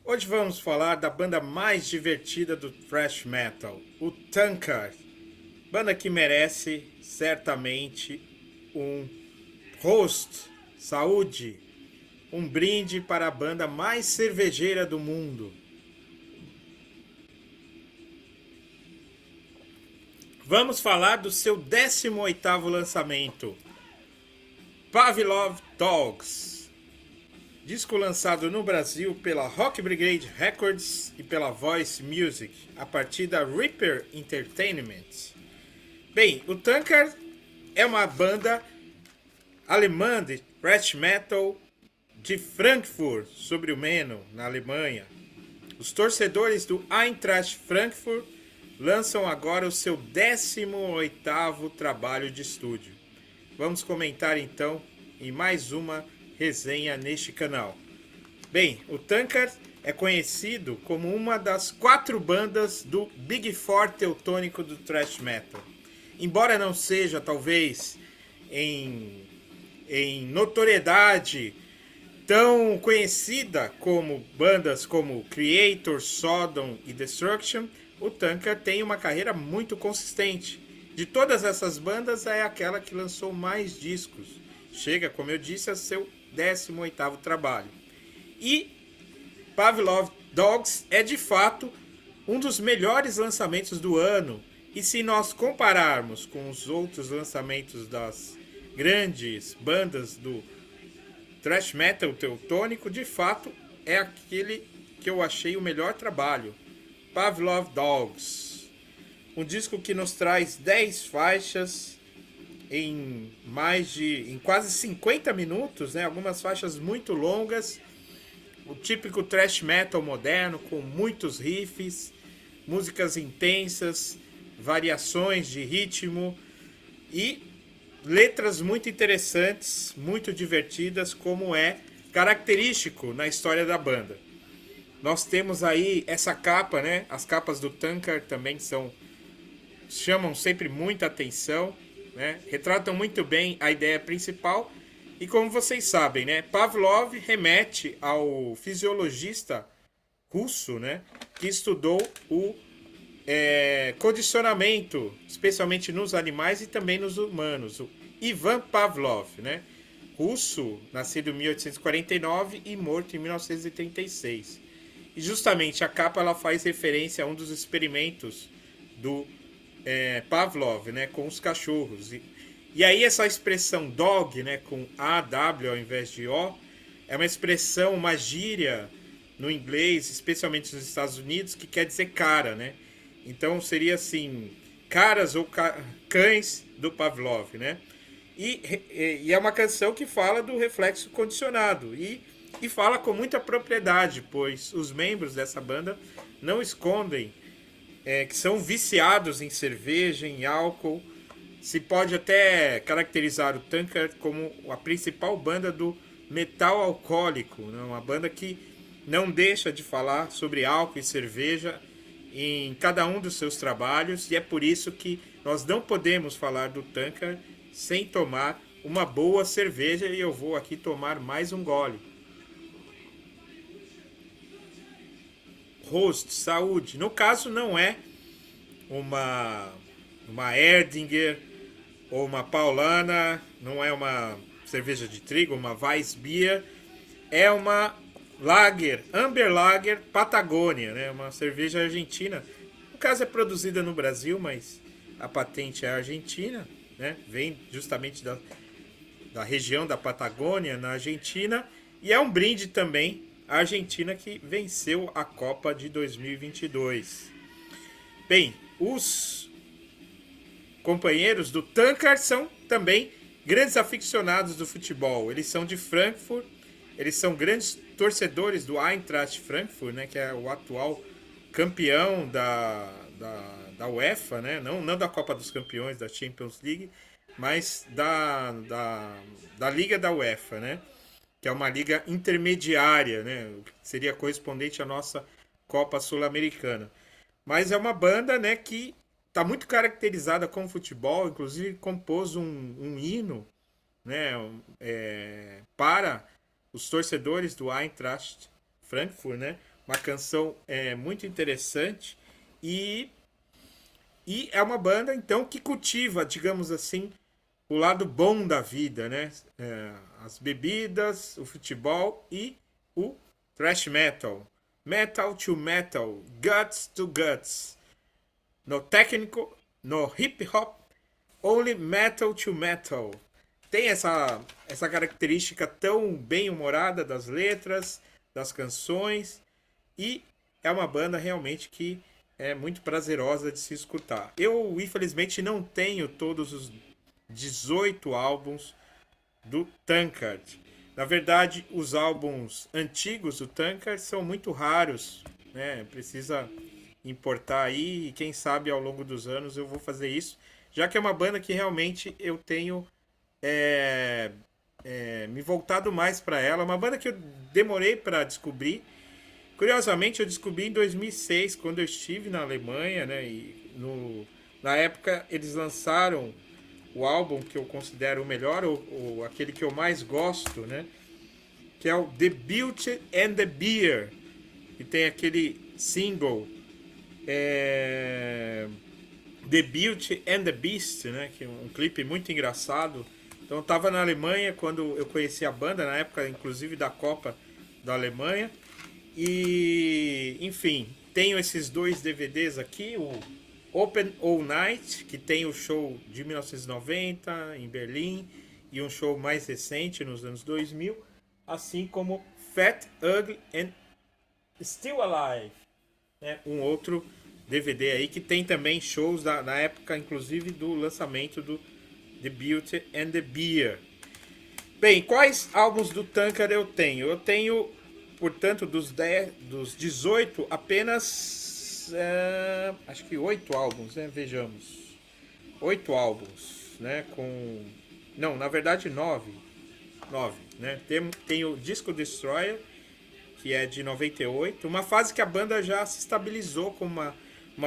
Hoje vamos falar da banda mais divertida do thrash metal, o Tankard. Banda que merece certamente um roast, saúde, um brinde para a banda mais cervejeira do mundo. Vamos falar do seu 18º lançamento, Pavlov Dogs. Disco lançado no Brasil pela Rock Brigade Records e pela Voice Music, a partir da Reaper Entertainment. Bem, o Tankard é uma banda alemã de thrash metal de Frankfurt sobre o Meno, na Alemanha. Os torcedores do Eintracht Frankfurt lançam agora o seu 18º trabalho de estúdio. Vamos comentar então em mais uma resenha neste canal. Bem, o Tankard é conhecido como uma das 4 bandas do Big Four teutônico do thrash metal. Embora não seja, talvez, em notoriedade tão conhecida como bandas como Creator, Sodom e Destruction, o Tankard tem uma carreira muito consistente. De todas essas bandas, é aquela que lançou mais discos. Chega, como eu disse, a seu 18º trabalho. E Pavlov Dogs é de fato um dos melhores lançamentos do ano. E se nós compararmos com os outros lançamentos das grandes bandas do thrash metal teutônico, de fato é aquele que eu achei o melhor trabalho, Pavlov Dogs. Um disco que nos traz 10 faixas em quase 50 minutos, né? Algumas faixas muito longas, o típico thrash metal moderno com muitos riffs, músicas intensas, variações de ritmo e letras muito interessantes, muito divertidas, como é característico na história da banda. Nós temos aí essa capa, né? As capas do Tankard também chamam sempre muita atenção, né? Retratam muito bem a ideia principal. E como vocês sabem, né? Pavlov remete ao fisiologista russo, né? Que estudou o condicionamento, especialmente nos animais e também nos humanos, o Ivan Pavlov, né? Russo, nascido em 1849 e morto em 1936. E justamente a capa ela faz referência a um dos experimentos do Pavlov, né, com os cachorros. E aí essa expressão dog, né, com AW ao invés de O, é uma expressão, uma gíria no inglês, especialmente nos Estados Unidos, que quer dizer cara, né? Então seria assim, caras ou cães do Pavlov, né? E é uma canção que fala do reflexo condicionado e fala com muita propriedade, pois os membros dessa banda não escondem que são viciados em cerveja, em álcool. Se pode até caracterizar o Tankard como a principal banda do metal alcoólico, né? Uma banda que não deixa de falar sobre álcool e cerveja em cada um dos seus trabalhos, e é por isso que nós não podemos falar do Tankard sem tomar uma boa cerveja, e eu vou aqui tomar mais um gole. Roast, saúde. No caso não é uma Erdinger ou uma Paulana, não é uma cerveja de trigo, uma Weissbier, é uma Lager, Amber Lager Patagônia, né? Uma cerveja argentina. No caso é produzida no Brasil, mas a patente é argentina, né? Vem justamente da região da Patagônia, na Argentina, e é um brinde também à Argentina que venceu a Copa de 2022. Bem, os companheiros do Tankard são também grandes aficionados do futebol. Eles são de Frankfurt, eles são grandes torcedores do Eintracht Frankfurt, né, que é o atual campeão da UEFA, né, não da Copa dos Campeões, da Champions League, mas da Liga da UEFA, né, que é uma liga intermediária, né, que seria correspondente à nossa Copa Sul-Americana. Mas é uma banda, né, que está muito caracterizada com o futebol, inclusive compôs um hino, né, para os torcedores do Eintracht Frankfurt, né, uma canção muito interessante e, e é uma banda então que cultiva, digamos assim, o lado bom da vida, né? As bebidas, o futebol e o thrash metal. Metal to metal, guts to guts. No técnico, no hip hop, only metal to metal. Tem essa característica tão bem humorada das letras, das canções, e é uma banda realmente que é muito prazerosa de se escutar. Eu, infelizmente, não tenho todos os 18 álbuns do Tankard. Na verdade, os álbuns antigos do Tankard são muito raros, né? Precisa importar aí e quem sabe ao longo dos anos eu vou fazer isso, já que é uma banda que realmente eu tenho é, me voltado mais para ela. Uma banda que eu demorei para descobrir. Curiosamente, eu descobri em 2006, quando eu estive na Alemanha, né? E na época eles lançaram o álbum que eu considero o melhor, ou aquele que eu mais gosto, né? Que é o The Beauty and the Beer, que tem aquele single The Beauty and the Beast, né? Que é um clipe muito engraçado. Então eu estava na Alemanha quando eu conheci a banda, na época inclusive da Copa da Alemanha. E, enfim, tenho esses dois DVDs aqui, o Open All Night, que tem o show de 1990 em Berlim e um show mais recente nos anos 2000, assim como Fat, Ugly and Still Alive, né? Um outro DVD aí que tem também shows na época, inclusive, do lançamento do The Beauty and the Beer. Bem, quais álbuns do Tankard eu tenho? Eu tenho, portanto, dos 18, apenas acho que 8 álbuns, né? Vejamos. 8 álbuns, né? Não, na verdade 9. 9, né? Tem o Disco Destroyer, que é de 98, uma fase que a banda já se estabilizou com uma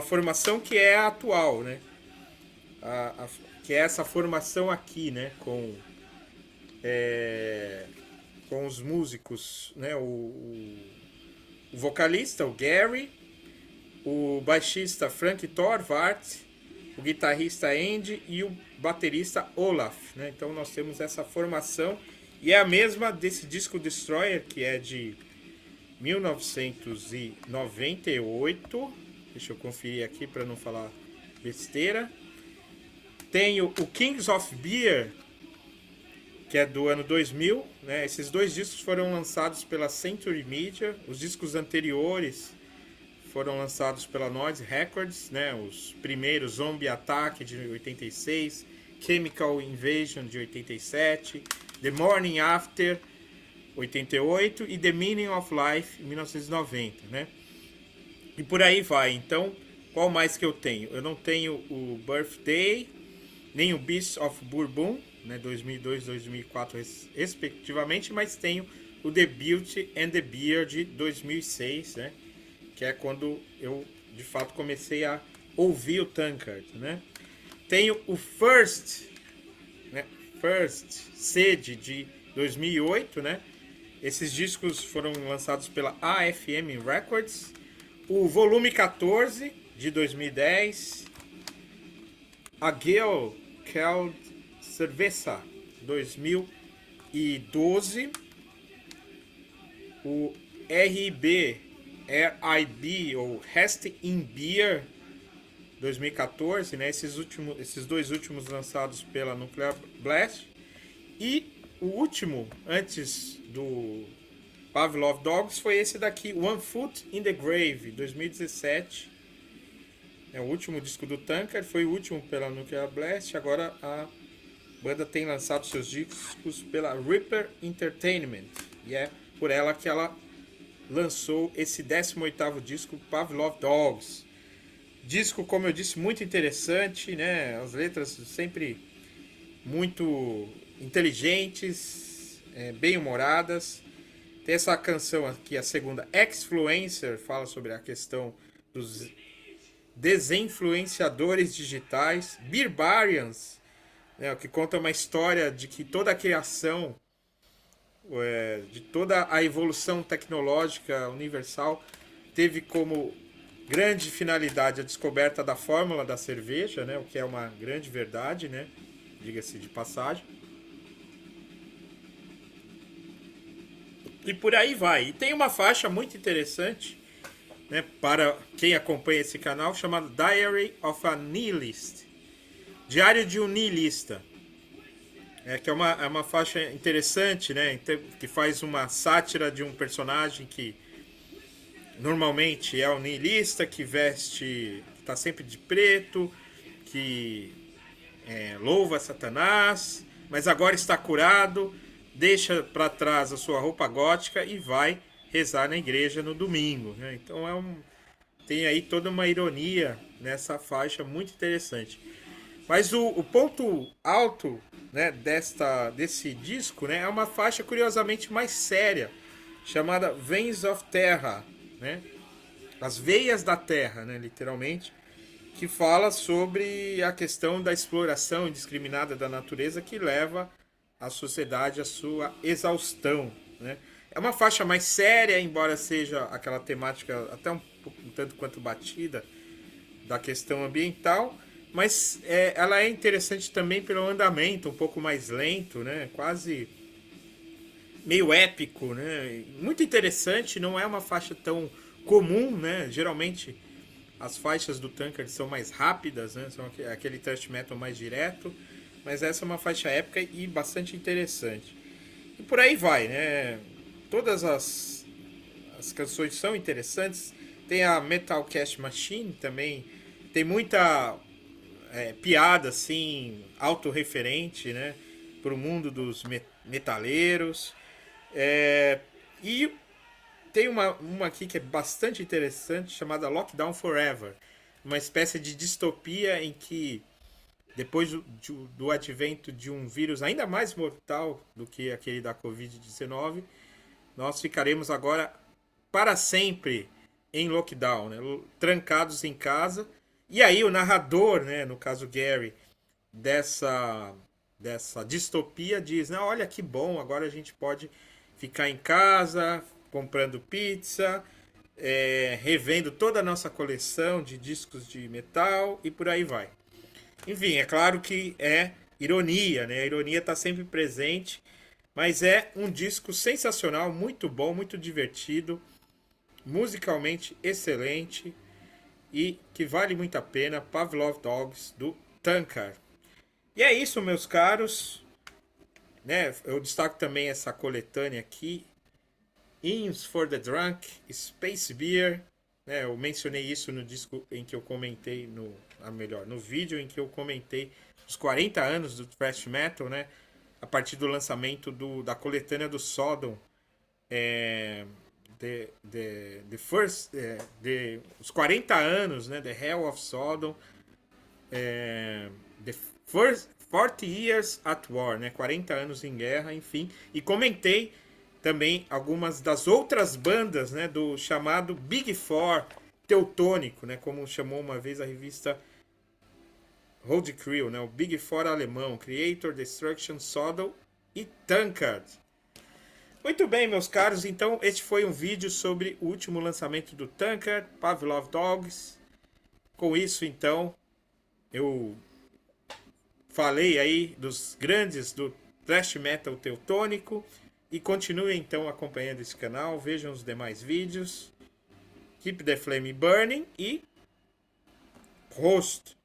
formação que é a atual, né? Que é essa formação aqui, né? Com os músicos, né? O vocalista, o Gary, o baixista Frank Thorvart, o guitarrista Andy e o baterista Olaf, né? Então nós temos essa formação e é a mesma desse disco Destroyer, que é de 1998. Deixa eu conferir aqui para não falar besteira. Tenho o Kings of Beer, que é do ano 2000, né? Esses dois discos foram lançados pela Century Media. Os discos anteriores foram lançados pela Noise Records, né? Os primeiros, Zombie Attack, de 86, Chemical Invasion, de 87, The Morning After, 88, e The Meaning of Life, em 1990, né? E por aí vai. Então, qual mais que eu tenho? Eu não tenho o Birthday, nem o Beast of Bourbon, né, 2002 e 2004 respectivamente, mas tenho o The Beauty and the Beer de 2006, né, que é quando eu de fato comecei a ouvir o Tankard, né. Tenho o First, né, First Sede de 2008, né. Esses discos foram lançados pela AFM Records. O volume 14 de 2010, a Gale Called Cerveza 2012, o RIB ou Rest in Beer 2014, né? Esses dois últimos lançados pela Nuclear Blast, e o último antes do Pavlov Dogs foi esse daqui, One Foot in the Grave 2017. É o último disco do Tankard, foi o último pela Nuclear Blast. Agora a banda tem lançado seus discos pela Reaper Entertainment, e é por ela que ela lançou esse 18º disco, Pavlov Dogs. Disco, como eu disse, muito interessante, né? As letras sempre muito inteligentes, bem humoradas. Tem essa canção aqui, a segunda, Exfluencer, fala sobre a questão dos desinfluenciadores digitais. Beerbarians, né, que conta uma história de que toda a criação, de toda a evolução tecnológica universal teve como grande finalidade a descoberta da fórmula da cerveja, né? O que é uma grande verdade, né? Diga-se de passagem. E por aí vai. E tem uma faixa muito interessante, né, para quem acompanha esse canal, chamada Diary of a Nihilist. Diário de um Nihilista. Que é uma faixa interessante, né? Que faz uma sátira de um personagem que normalmente é o nihilista, que veste, está sempre de preto, que louva Satanás, mas agora está curado, deixa para trás a sua roupa gótica e vai rezar na igreja no domingo, né? Então tem aí toda uma ironia nessa faixa muito interessante. Mas o ponto alto, né, desse disco, né, é uma faixa curiosamente mais séria, chamada Veins of Terra, né? As veias da terra, né, literalmente, que fala sobre a questão da exploração indiscriminada da natureza que leva a sociedade à sua exaustão, né? É uma faixa mais séria, embora seja aquela temática até um tanto quanto batida da questão ambiental, mas ela é interessante também pelo andamento um pouco mais lento, né? Quase meio épico, né? Muito interessante, não é uma faixa tão comum, né? Geralmente as faixas do Tankard são mais rápidas, né? São aquele thrash metal mais direto, mas essa é uma faixa épica e bastante interessante. E por aí vai, né? Todas as canções são interessantes. Tem a Metal Cash Machine também, tem muita piada assim, autorreferente, né? Para o mundo dos metaleiros. E tem uma aqui que é bastante interessante, chamada Lockdown Forever. Uma espécie de distopia em que, depois do advento de um vírus ainda mais mortal do que aquele da Covid-19, nós ficaremos agora para sempre em lockdown, né? Trancados em casa. E aí o narrador, né, no caso Gary, dessa distopia diz, não, olha que bom, agora a gente pode ficar em casa, comprando pizza, revendo toda a nossa coleção de discos de metal e por aí vai. Enfim, é claro que é ironia, né? A ironia está sempre presente, mas é um disco sensacional, muito bom, muito divertido, musicalmente excelente e que vale muito a pena. Pavlov Dogs, do Tankard. E é isso, meus caros, né? Eu destaco também essa coletânea aqui, Inns for the Drunk, Space Beer, né? Eu mencionei isso no disco em que eu comentei, no vídeo em que eu comentei os 40 anos do thrash metal, né? A partir do lançamento da coletânea do Sodom, os 40 anos, né? The Hell of Sodom, The First 40 Years at War, né? 40 anos em guerra, enfim. E comentei também algumas das outras bandas, né? Do chamado Big Four teutônico, né? Como chamou uma vez a revista Road Crew, né? O Big Four alemão, Creator, Destruction, Sodom e Tankard. Muito bem, meus caros, então este foi um vídeo sobre o último lançamento do Tankard, Pavlov Dogs. Com isso, então, eu falei aí dos grandes do thrash metal teutônico e continue então acompanhando esse canal, vejam os demais vídeos. Keep the flame burning e Prost!